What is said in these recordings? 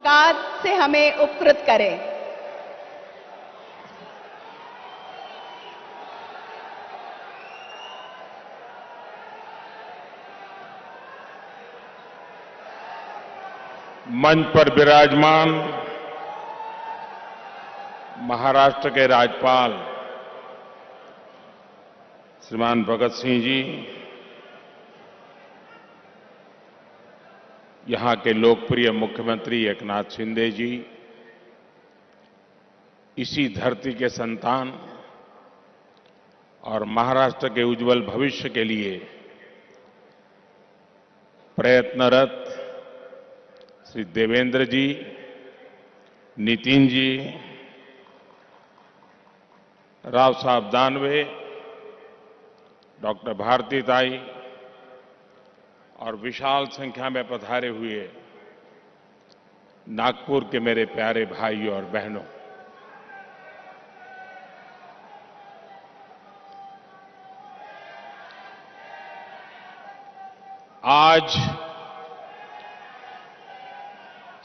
पुरस्कार से हमें उपकृत करें। मंच पर विराजमान महाराष्ट्र के राज्यपाल श्रीमान भगत सिंह जी, यहां के लोकप्रिय मुख्यमंत्री एकनाथ शिंदे जी, इसी धरती के संतान और महाराष्ट्र के उज्जवल भविष्य के लिए प्रयत्नरत श्री देवेंद्र जी, नितिन जी, राव साहब दानवे, डॉक्टर भारतीताई और विशाल संख्या में पधारे हुए नागपुर के मेरे प्यारे भाइयों और बहनों, आज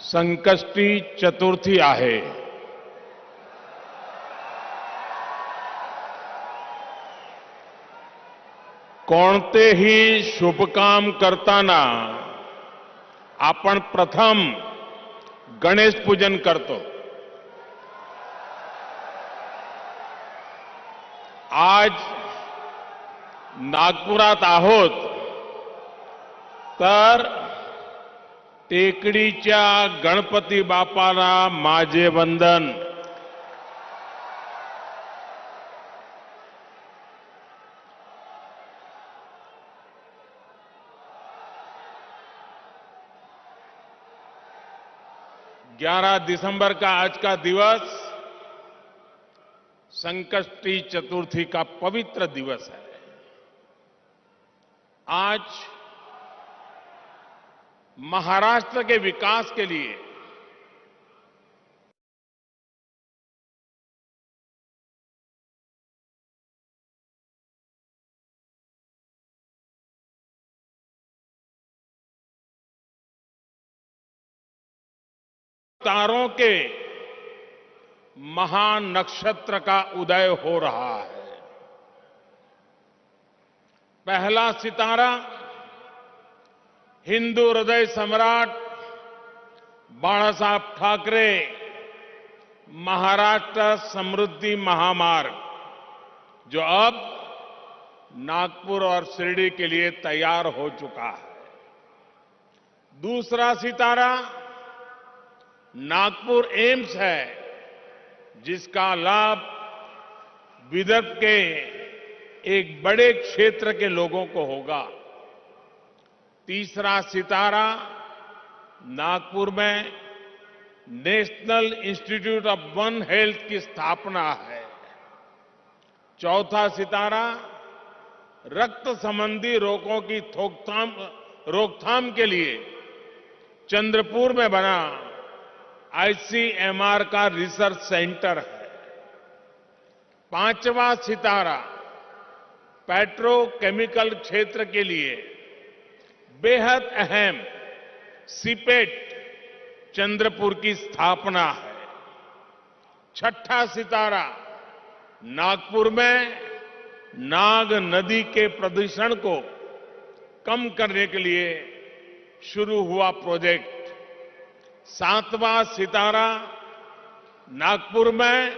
संकष्टी चतुर्थी आहे। कोणतेही शुभकाम करताना आपण प्रथम गणेश पूजन करतो। आज नागपुरात आहोत तर टेकडीच्या गणपती बाप्पाला माझे वंदन। ग्यारह दिसंबर का आज का दिवस संकष्टी चतुर्थी का पवित्र दिवस है। आज महाराष्ट्र के विकास के लिए तारों के महान नक्षत्र का उदय हो रहा है। पहला सितारा हिंदू हृदय सम्राट बाळासाहेब ठाकरे महाराष्ट्र समृद्धि महामार्ग, जो अब नागपुर और शिरडी के लिए तैयार हो चुका है। दूसरा सितारा नागपुर एम्स है, जिसका लाभ विदर्भ के एक बड़े क्षेत्र के लोगों को होगा। तीसरा सितारा नागपुर में national institute of one health की स्थापना है। चौथा सितारा रक्त संबंधी रोगों की रोकथाम के लिए चंद्रपुर में बना आईसीएमआर का रिसर्च सेंटर है। पांचवा सितारा पेट्रोकेमिकल क्षेत्र के लिए बेहद अहम सीपेट चंद्रपुर की स्थापना है। छठा सितारा नागपुर में नाग नदी के प्रदूषण को कम करने के लिए शुरू हुआ प्रोजेक्ट। सातवां सितारा नागपुर में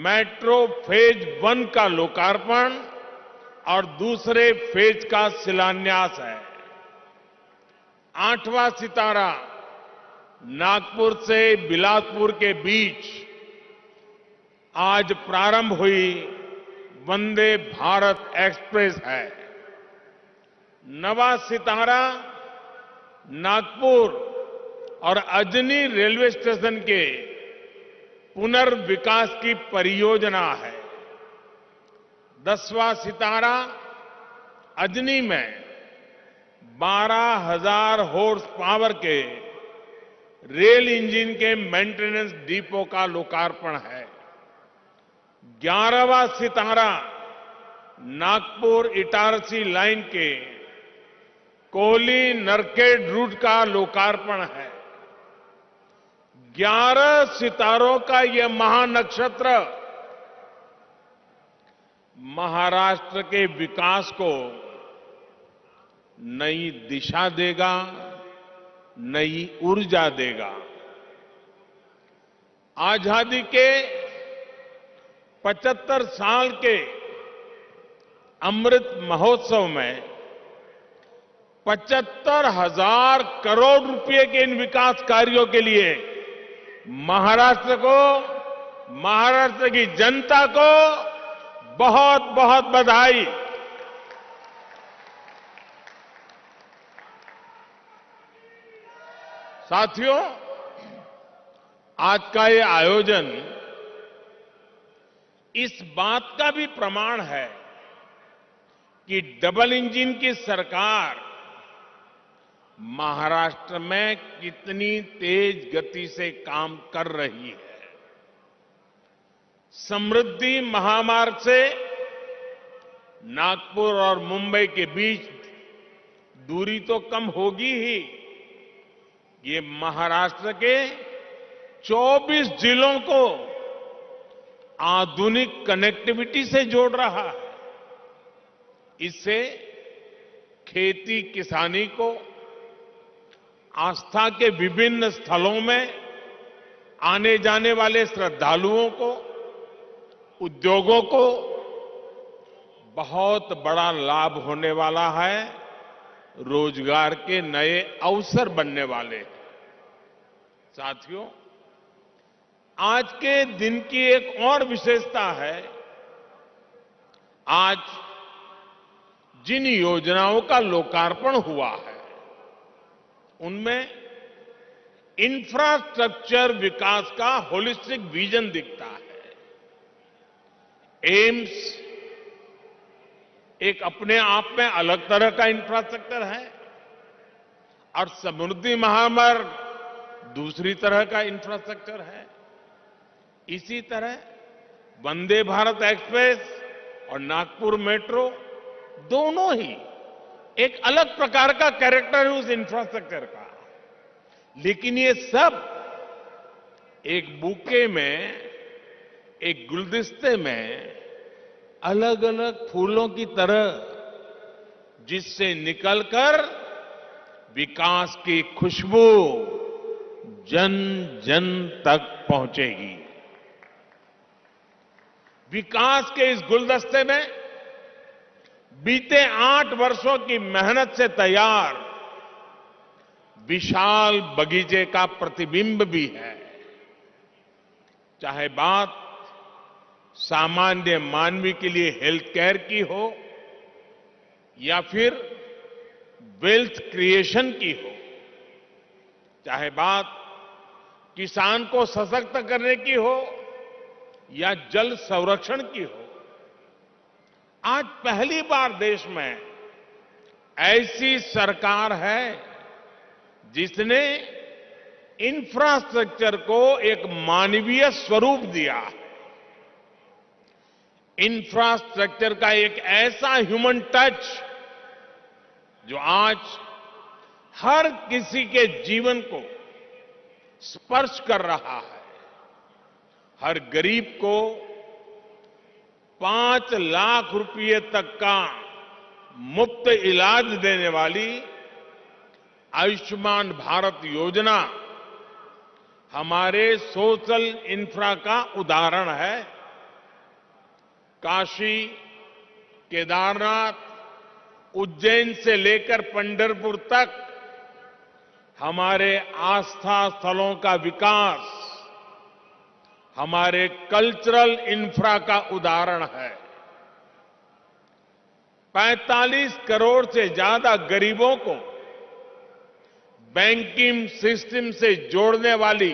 मेट्रो फेज 1 का लोकार्पण और दूसरे फेज का शिलान्यास है। आठवां सितारा नागपुर से बिलासपुर के बीच आज प्रारंभ हुई वंदे भारत एक्सप्रेस है। नवा सितारा नागपुर और अजनी रेलवे स्टेशन के पुनर्विकास की परियोजना है। 10वां सितारा अजनी में 12,000 हॉर्स पावर के रेल इंजन के मेंटेनेंस डिपो का लोकार्पण है। 11वां सितारा नागपुर इटारसी लाइन के कोहली नरखेड़ रूट का लोकार्पण है। 11 सितारों का यह महानक्षत्र महाराष्ट्र के विकास को नई दिशा देगा, नई ऊर्जा देगा। आजादी के 75 साल के अमृत महोत्सव में 75,000 करोड़ रुपए के इन विकास कार्यों के लिए महाराष्ट्र को, महाराष्ट्र की जनता को बहुत बहुत बधाई। साथियों, आज का ये आयोजन इस बात का भी प्रमाण है कि डबल इंजन की सरकार महाराष्ट्र में कितनी तेज गति से काम कर रही है। समृद्धि महामार्ग से नागपुर और मुंबई के बीच दूरी तो कम होगी ही, ये महाराष्ट्र के 24 जिलों को आधुनिक कनेक्टिविटी से जोड़ रहा है। इससे खेती किसानी को, आस्था के विभिन्न स्थलों में आने जाने वाले श्रद्धालुओं को, उद्योगों को बहुत बड़ा लाभ होने वाला है, रोजगार के नए अवसर बनने वाले हैं। साथियों, आज के दिन की एक और विशेषता है, आज जिन योजनाओं का लोकार्पण हुआ है उनमें इंफ्रास्ट्रक्चर विकास का होलिस्टिक विजन दिखता है। एम्स एक अपने आप में अलग तरह का इंफ्रास्ट्रक्चर है और समृद्धि महामार्ग दूसरी तरह का इंफ्रास्ट्रक्चर है। इसी तरह वंदे भारत एक्सप्रेस और नागपुर मेट्रो दोनों ही एक अलग प्रकार का कैरेक्टर है उस इंफ्रास्ट्रक्चर का, लेकिन ये सब एक बुके में, एक गुलदस्ते में अलग अलग फूलों की तरह जिससे निकलकर विकास की खुशबू जन जन तक पहुंचेगी। विकास के इस गुलदस्ते में बीते 8 वर्षों की मेहनत से तैयार विशाल बगीचे का प्रतिबिंब भी है। चाहे बात सामान्य मानवी के लिए हेल्थ केयर की हो या फिर वेल्थ क्रिएशन की हो, चाहे बात किसान को सशक्त करने की हो या जल संरक्षण की हो, आज पहली बार देश में ऐसी सरकार है जिसने इंफ्रास्ट्रक्चर को एक मानवीय स्वरूप दिया है। इंफ्रास्ट्रक्चर का एक ऐसा ह्यूमन टच जो आज हर किसी के जीवन को स्पर्श कर रहा है। हर गरीब को 5 लाख रुपए तक का मुफ्त इलाज देने वाली आयुष्मान भारत योजना हमारे सोशल इंफ्रा का उदाहरण है। काशी, केदारनाथ, उज्जैन से लेकर पंढरपुर तक हमारे आस्था स्थलों का विकास हमारे कल्चरल इंफ्रा का उदाहरण है। 45 करोड़ से ज्यादा गरीबों को बैंकिंग सिस्टम से जोड़ने वाली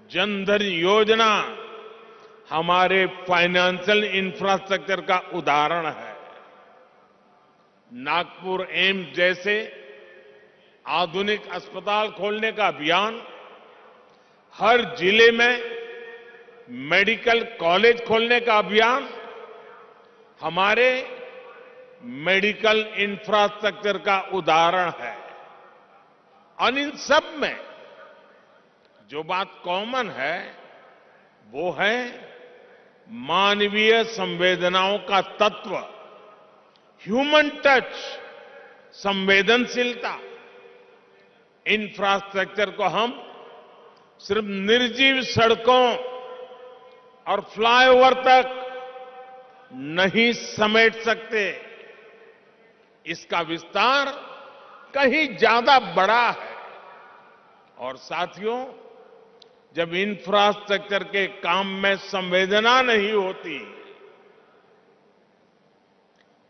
जनधन योजना हमारे फाइनेंशियल इंफ्रास्ट्रक्चर का उदाहरण है। नागपुर एम्स जैसे आधुनिक अस्पताल खोलने का अभियान, हर जिले में मेडिकल कॉलेज खोलने का अभियान हमारे मेडिकल इंफ्रास्ट्रक्चर का उदाहरण है। और इन सब में जो बात कॉमन है वो है मानवीय संवेदनाओं का तत्व, ह्यूमन टच, संवेदनशीलता। इंफ्रास्ट्रक्चर को हम सिर्फ निर्जीव सड़कों और फ्लाईओवर तक नहीं समेट सकते। इसका विस्तार कहीं ज्यादा बड़ा है। और साथियों, जब इंफ्रास्ट्रक्चर के काम में संवेदना नहीं होती,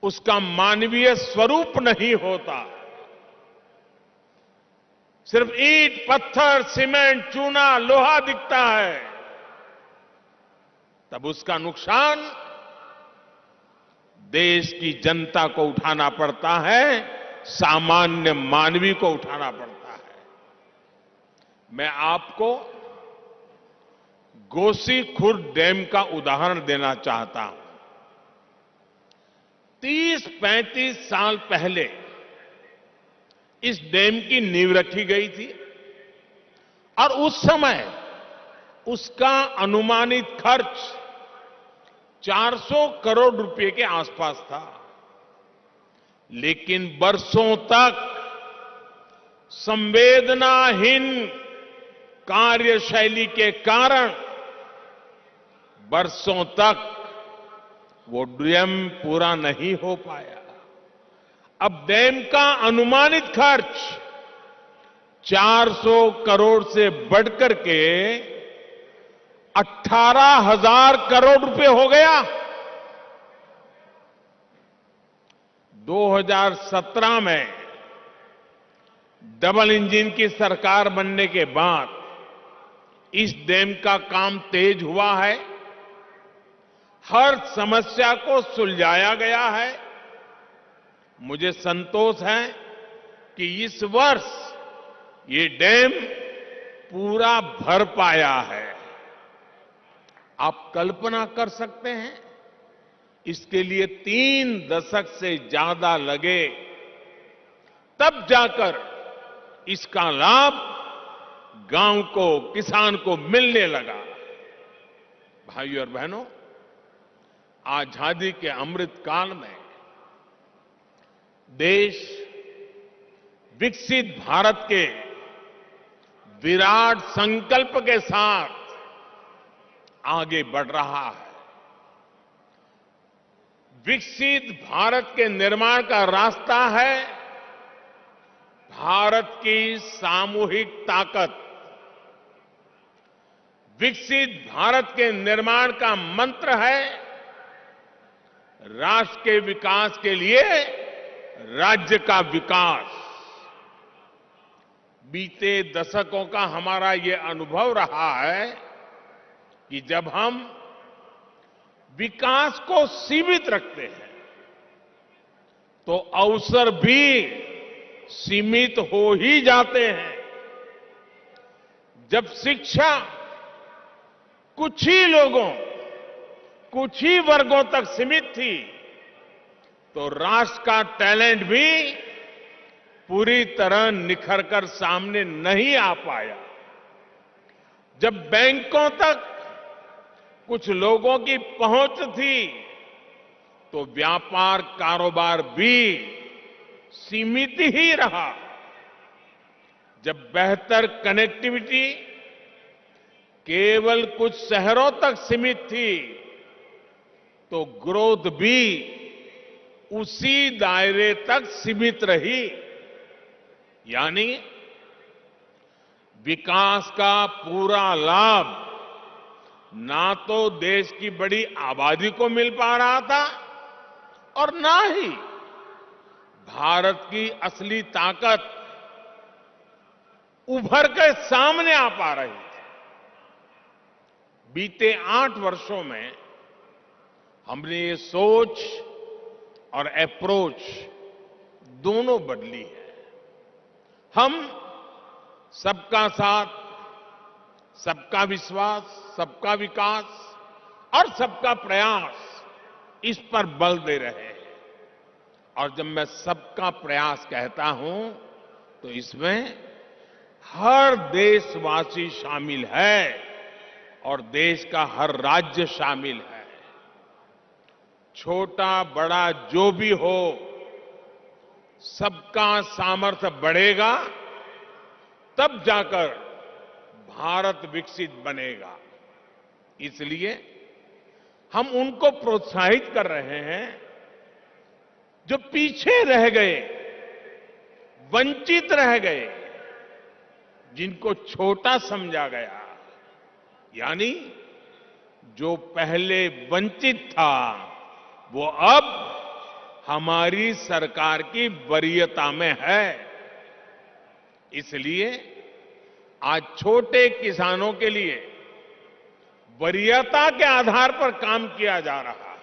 उसका मानवीय स्वरूप नहीं होता, सिर्फ ईंट, पत्थर, सीमेंट, चूना, लोहा दिखता है, तब उसका नुकसान देश की जनता को उठाना पड़ता है, सामान्य मानवी को उठाना पड़ता है। मैं आपको गोसीखुर्द डैम का उदाहरण देना चाहता हूं। 30-35 साल पहले इस डैम की नींव रखी गई थी और उस समय उसका अनुमानित खर्च 400 करोड़ रुपए के आसपास था। लेकिन बरसों तक संवेदनाहीन कार्यशैली के कारण बरसों तक वो डैम पूरा नहीं हो पाया। अब डैम का अनुमानित खर्च 400 करोड़ से बढ़कर के 18,000 करोड़ रुपए हो गया। 2017 में डबल इंजन की सरकार बनने के बाद इस डैम का काम तेज हुआ है। हर समस्या को सुलझाया गया है। मुझे संतोष है कि इस वर्ष ये डैम पूरा भर पाया है। आप कल्पना कर सकते हैं, इसके लिए 3 दशक से ज्यादा लगे, तब जाकर इसका लाभ गांव को, किसान को मिलने लगा। भाइयों और बहनों, आजादी के अमृत काल में देश विकसित भारत के विराट संकल्प के साथ आगे बढ़ रहा है। विकसित भारत के निर्माण का रास्ता है भारत की सामूहिक ताकत। विकसित भारत के निर्माण का मंत्र है राष्ट्र के विकास के लिए राज्य का विकास। बीते दशकों का हमारा ये अनुभव रहा है कि जब हम विकास को सीमित रखते हैं तो अवसर भी सीमित हो ही जाते हैं। जब शिक्षा कुछ ही लोगों, कुछ ही वर्गों तक सीमित थी, तो राष्ट्र का टैलेंट भी पूरी तरह निखर कर सामने नहीं आ पाया। जब बैंकों तक कुछ लोगों की पहुंच थी, तो व्यापार कारोबार भी सीमित ही रहा। जब बेहतर कनेक्टिविटी केवल कुछ शहरों तक सीमित थी, तो ग्रोथ भी उसी दायरे तक सीमित रही। यानी विकास का पूरा लाभ ना तो देश की बड़ी आबादी को मिल पा रहा था और ना ही भारत की असली ताकत उभर के सामने आ पा रही थी। बीते 8 वर्षों में हमने ये सोच और अप्रोच दोनों बदली है। हम सबका साथ, सबका विश्वास, सबका विकास और सबका प्रयास, इस पर बल दे रहे हैं। और जब मैं सबका प्रयास कहता हूं, तो इसमें हर देशवासी शामिल है और देश का हर राज्य शामिल है। छोटा बड़ा जो भी हो, सबका सामर्थ्य बढ़ेगा तब जाकर भारत विकसित बनेगा। इसलिए हम उनको प्रोत्साहित कर रहे हैं जो पीछे रह गए, वंचित रह गए, जिनको छोटा समझा गया, यानी जो पहले वंचित था वो अब हमारी सरकार की वरीयता में है। इसलिए आज छोटे किसानों के लिए वरीयता के आधार पर काम किया जा रहा है।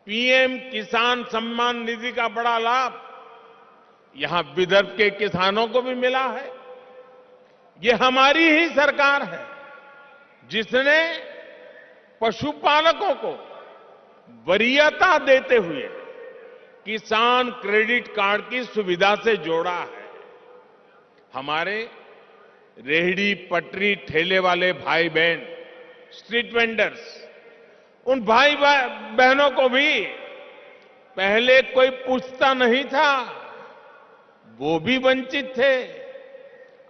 पीएम किसान सम्मान निधि का बड़ा लाभ यहां विदर्भ के किसानों को भी मिला है। ये हमारी ही सरकार है जिसने पशुपालकों को वरीयता देते हुए किसान क्रेडिट कार्ड की सुविधा से जोड़ा है। हमारे रेहड़ी पटरी ठेले वाले भाई बहन, स्ट्रीट वेंडर्स, उन भाई बहनों को भी पहले कोई पूछता नहीं था, वो भी वंचित थे।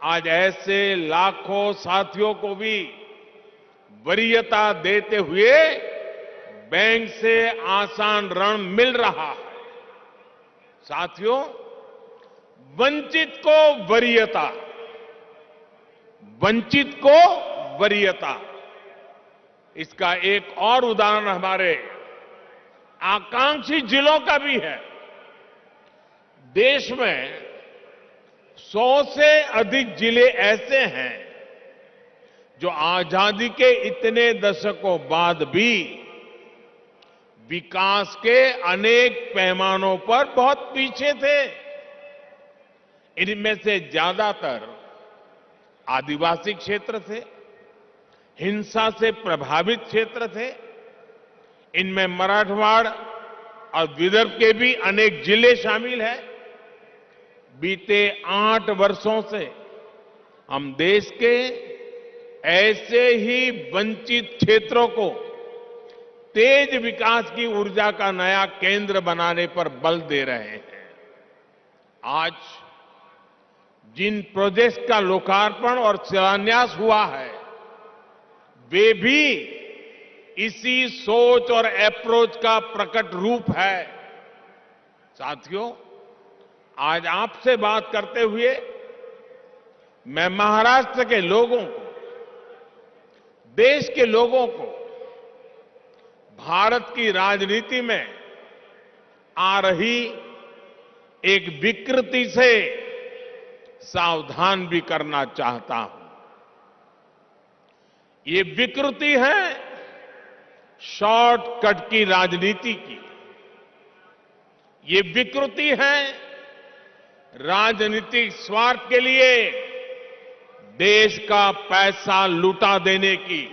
आज ऐसे लाखों साथियों को भी वरीयता देते हुए बैंक से आसान ऋण मिल रहा है। साथियों, वंचित को वरीयता, वंचित को वरीयता, इसका एक और उदाहरण हमारे आकांक्षी जिलों का भी है। देश में 100 से अधिक जिले ऐसे हैं जो आजादी के इतने दशकों बाद भी विकास के अनेक पैमानों पर बहुत पीछे थे। इनमें से ज्यादातर आदिवासी क्षेत्र थे, हिंसा से प्रभावित क्षेत्र थे। इनमें मराठवाड़ और विदर्भ के भी अनेक जिले शामिल हैं। बीते 8 वर्षों से हम देश के ऐसे ही वंचित क्षेत्रों को तेज विकास की ऊर्जा का नया केंद्र बनाने पर बल दे रहे हैं। आज जिन प्रोजेक्ट्स का लोकार्पण और शिलान्यास हुआ है, वे भी इसी सोच और अप्रोच का प्रकट रूप है। साथियों, आज आपसे बात करते हुए मैं महाराष्ट्र के लोगों को, देश के लोगों को भारत की राजनीति में आ रही एक विकृति से सावधान भी करना चाहता हूं। ये विकृति है शॉर्टकट की राजनीति की। ये विकृति है राजनीतिक स्वार्थ के लिए देश का पैसा लुटा देने की।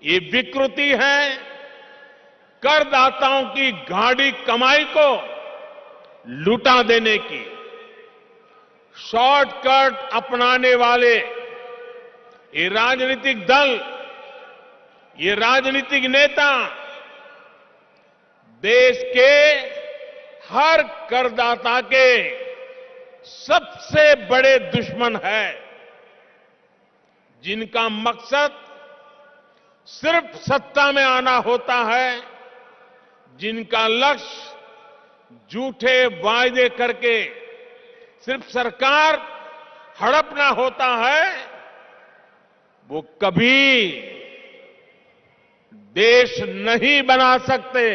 ये विकृति है करदाताओं की गाढ़ी कमाई को लुटा देने की। शॉर्टकट अपनाने वाले ये राजनीतिक दल, ये राजनीतिक नेता देश के हर करदाता के सबसे बड़े दुश्मन है, जिनका मकसद सिर्फ सत्ता में आना होता है, जिनका लक्ष्य झूठे वायदे करके सिर्फ सरकार हड़पना होता है, वो कभी देश नहीं बना सकते।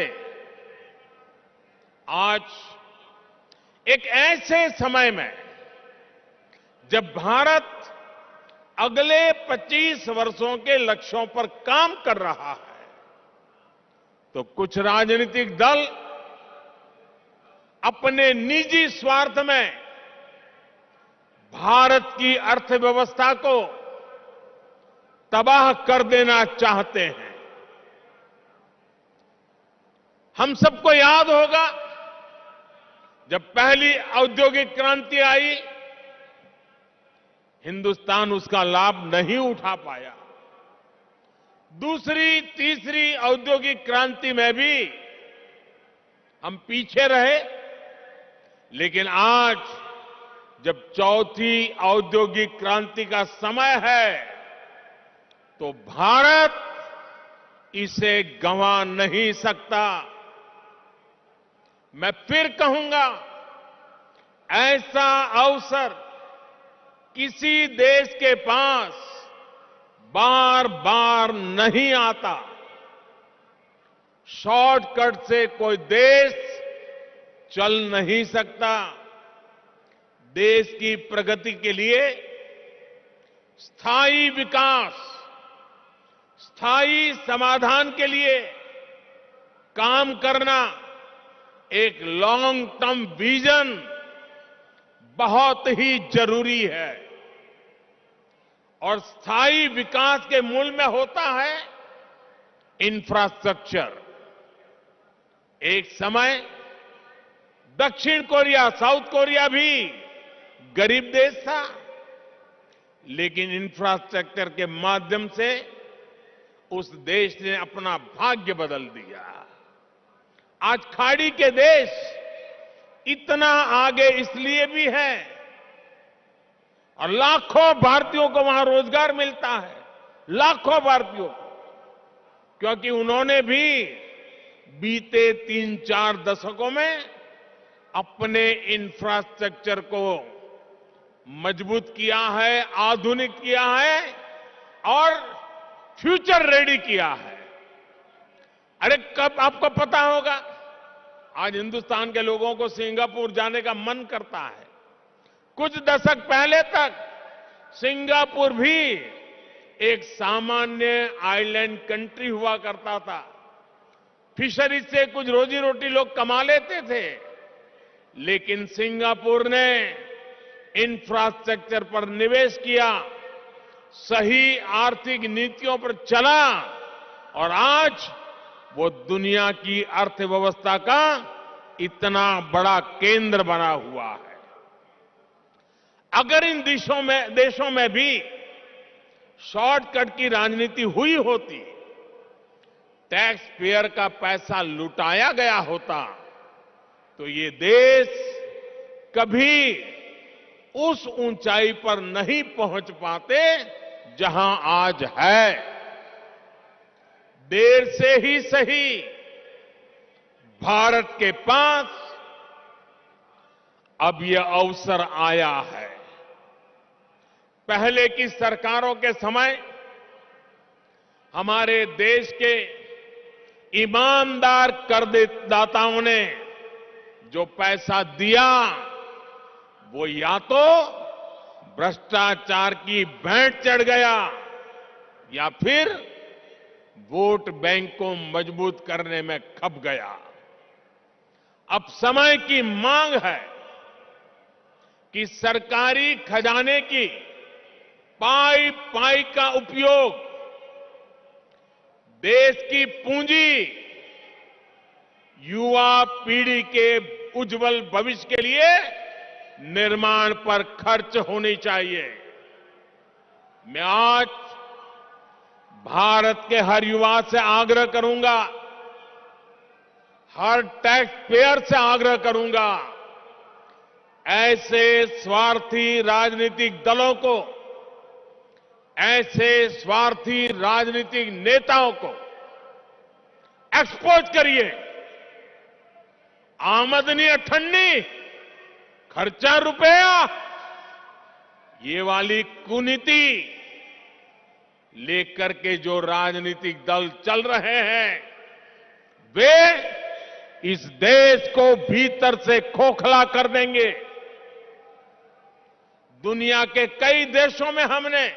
आज एक ऐसे समय में जब भारत अगले 25 वर्षों के लक्ष्यों पर काम कर रहा है, तो कुछ राजनीतिक दल अपने निजी स्वार्थ में भारत की अर्थव्यवस्था को तबाह कर देना चाहते हैं। हम सबको याद होगा जब पहली औद्योगिक क्रांति आई हिंदुस्तान उसका लाभ नहीं उठा पाया। दूसरी तीसरी औद्योगिक क्रांति में भी हम पीछे रहे, लेकिन आज जब चौथी औद्योगिक क्रांति का समय है तो भारत इसे गंवा नहीं सकता। मैं फिर कहूंगा, ऐसा अवसर किसी देश के पास बार बार नहीं आता। शॉर्टकट से कोई देश चल नहीं सकता। देश की प्रगति के लिए स्थायी विकास, स्थायी समाधान के लिए काम करना, एक लॉन्ग टर्म विजन बहुत ही जरूरी है। और स्थायी विकास के मूल में होता है इंफ्रास्ट्रक्चर। एक समय दक्षिण कोरिया, साउथ कोरिया भी गरीब देश था, लेकिन इंफ्रास्ट्रक्चर के माध्यम से उस देश ने अपना भाग्य बदल दिया। आज खाड़ी के देश इतना आगे इसलिए भी है और लाखों भारतीयों को वहां रोजगार मिलता है, लाखों भारतीयों को, क्योंकि उन्होंने भी बीते 3-4 दशकों में अपने इंफ्रास्ट्रक्चर को मजबूत किया है, आधुनिक किया है और फ्यूचर रेडी किया है। अरे कब आपको पता होगा, आज हिंदुस्तान के लोगों को सिंगापुर जाने का मन करता है। कुछ दशक पहले तक सिंगापुर भी एक सामान्य आइलैंड कंट्री हुआ करता था। फिशरीज से कुछ रोजी रोटी लोग कमा लेते थे, लेकिन सिंगापुर ने इंफ्रास्ट्रक्चर पर निवेश किया, सही आर्थिक नीतियों पर चला और आज वो दुनिया की अर्थव्यवस्था का इतना बड़ा केंद्र बना हुआ है। अगर इन देशों में भी शॉर्टकट की राजनीति हुई होती, टैक्स पेयर का पैसा लुटाया गया होता, तो ये देश कभी उस ऊंचाई पर नहीं पहुंच पाते जहां आज है। देर से ही सही, भारत के पास अब यह अवसर आया है। पहले की सरकारों के समय हमारे देश के ईमानदार करदाताओं ने जो पैसा दिया, वो या तो भ्रष्टाचार की भेंट चढ़ गया या फिर वोट बैंक को मजबूत करने में खप गया। अब समय की मांग है कि सरकारी खजाने की पाई पाई का उपयोग देश की पूंजी, युवा पीढ़ी के उज्जवल भविष्य के लिए निर्माण पर खर्च होनी चाहिए। मैं आज भारत के हर युवा से आग्रह करूंगा, हर टैक्स पेयर से आग्रह करूंगा, ऐसे स्वार्थी राजनीतिक दलों को, ऐसे स्वार्थी राजनीतिक नेताओं को एक्सपोज करिए। आमदनी अठन्नी, खर्चा रुपया, ये वाली कुनीति लेकर के जो राजनीतिक दल चल रहे हैं, वे इस देश को भीतर से खोखला कर देंगे। दुनिया के कई देशों में हमने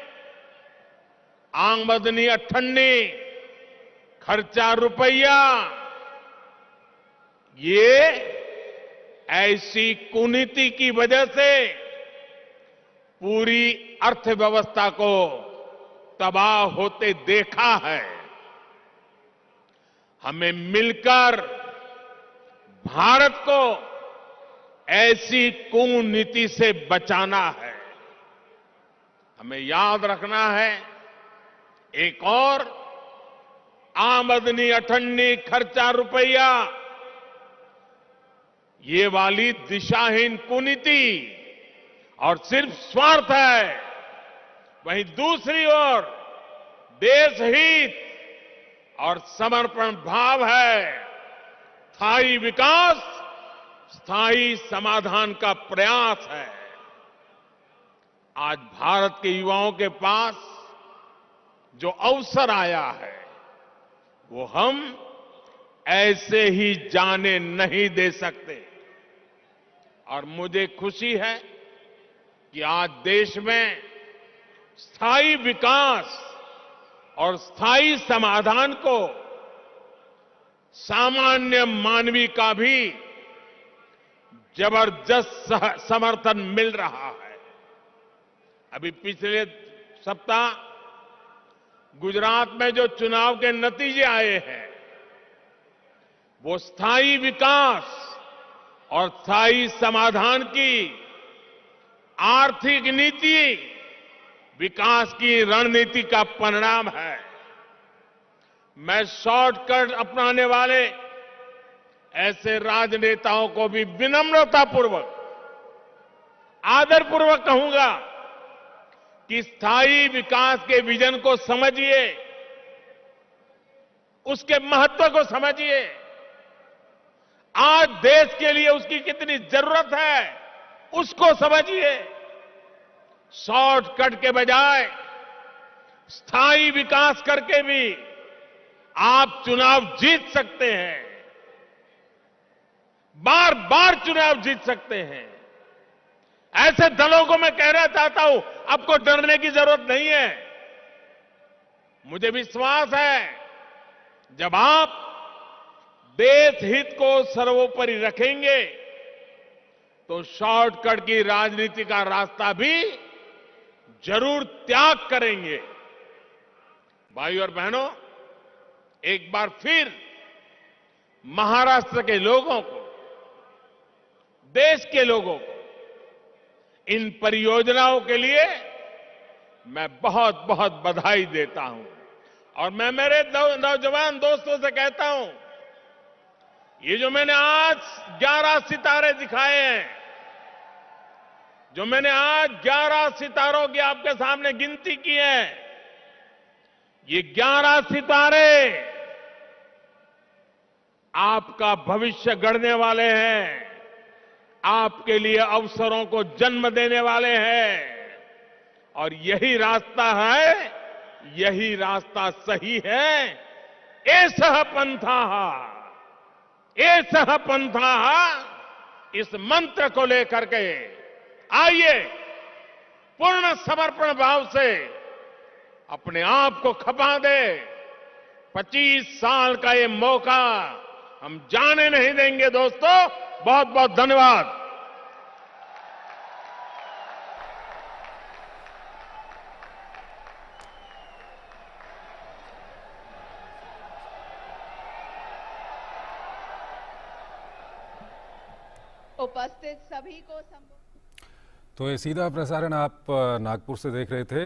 आमदनी अठन्नी, खर्चा रुपया, ये ऐसी कुनीति की वजह से पूरी अर्थव्यवस्था को तबाह होते देखा है। हमें मिलकर भारत को ऐसी कुनीति से बचाना है। हमें याद रखना है, एक और आमदनी अठन्नी खर्चा रुपया, ये वाली दिशाहीन कुनीति और सिर्फ स्वार्थ है। वहीं दूसरी ओर देश हित और समर्पण भाव है। स्थायी विकास, स्थायी समाधान का प्रयास है। आज भारत के युवाओं के पास जो अवसर आया है, वो हम ऐसे ही जाने नहीं दे सकते। और मुझे खुशी है कि आज देश में स्थायी विकास और स्थायी समाधान को सामान्य मानवी का भी जबरदस्त समर्थन मिल रहा है। अभी पिछले सप्ताह गुजरात में जो चुनाव के नतीजे आए हैं, वो स्थायी विकास और स्थायी समाधान की आर्थिक नीति, विकास की रणनीति का परिणाम है। मैं शॉर्टकट अपनाने वाले ऐसे राजनेताओं को भी विनम्रतापूर्वक, आदरपूर्वक कहूंगा कि स्थायी विकास के विजन को समझिए, उसके महत्व को समझिए। आज देश के लिए उसकी कितनी जरूरत है, उसको समझिए। शॉर्टकट के बजाय स्थायी विकास करके भी आप चुनाव जीत सकते हैं, बार बार चुनाव जीत सकते हैं। ऐसे दलों को मैं कहना चाहता हूं, आपको डरने की जरूरत नहीं है। मुझे विश्वास है, जब आप देश हित को सर्वोपरि रखेंगे, तो शॉर्टकट की राजनीति का रास्ता भी जरूर त्याग करेंगे। भाइयों और बहनों, एक बार फिर महाराष्ट्र के लोगों को, देश के लोगों को इन परियोजनाओं के लिए मैं बहुत बहुत बधाई देता हूं। और मैं मेरे नौजवान दोस्तों से कहता हूं, ये जो मैंने आज 11 सितारे दिखाए हैं, जो मैंने आज 11 सितारों की आपके सामने गिनती की है, ये 11 सितारे आपका भविष्य गढ़ने वाले हैं, आपके लिए अवसरों को जन्म देने वाले हैं। और यही रास्ता है, यही रास्ता सही है। एषः पंथः, एषः पंथः, इस मंत्र को लेकर के आइए, पूर्ण समर्पण भाव से अपने आप को खपा दे। 25 साल का ये मौका हम जाने नहीं देंगे दोस्तों। बहुत बहुत धन्यवाद। उपस्थित सभी को तो ये सीधा प्रसारण आप नागपुर से देख रहे थे।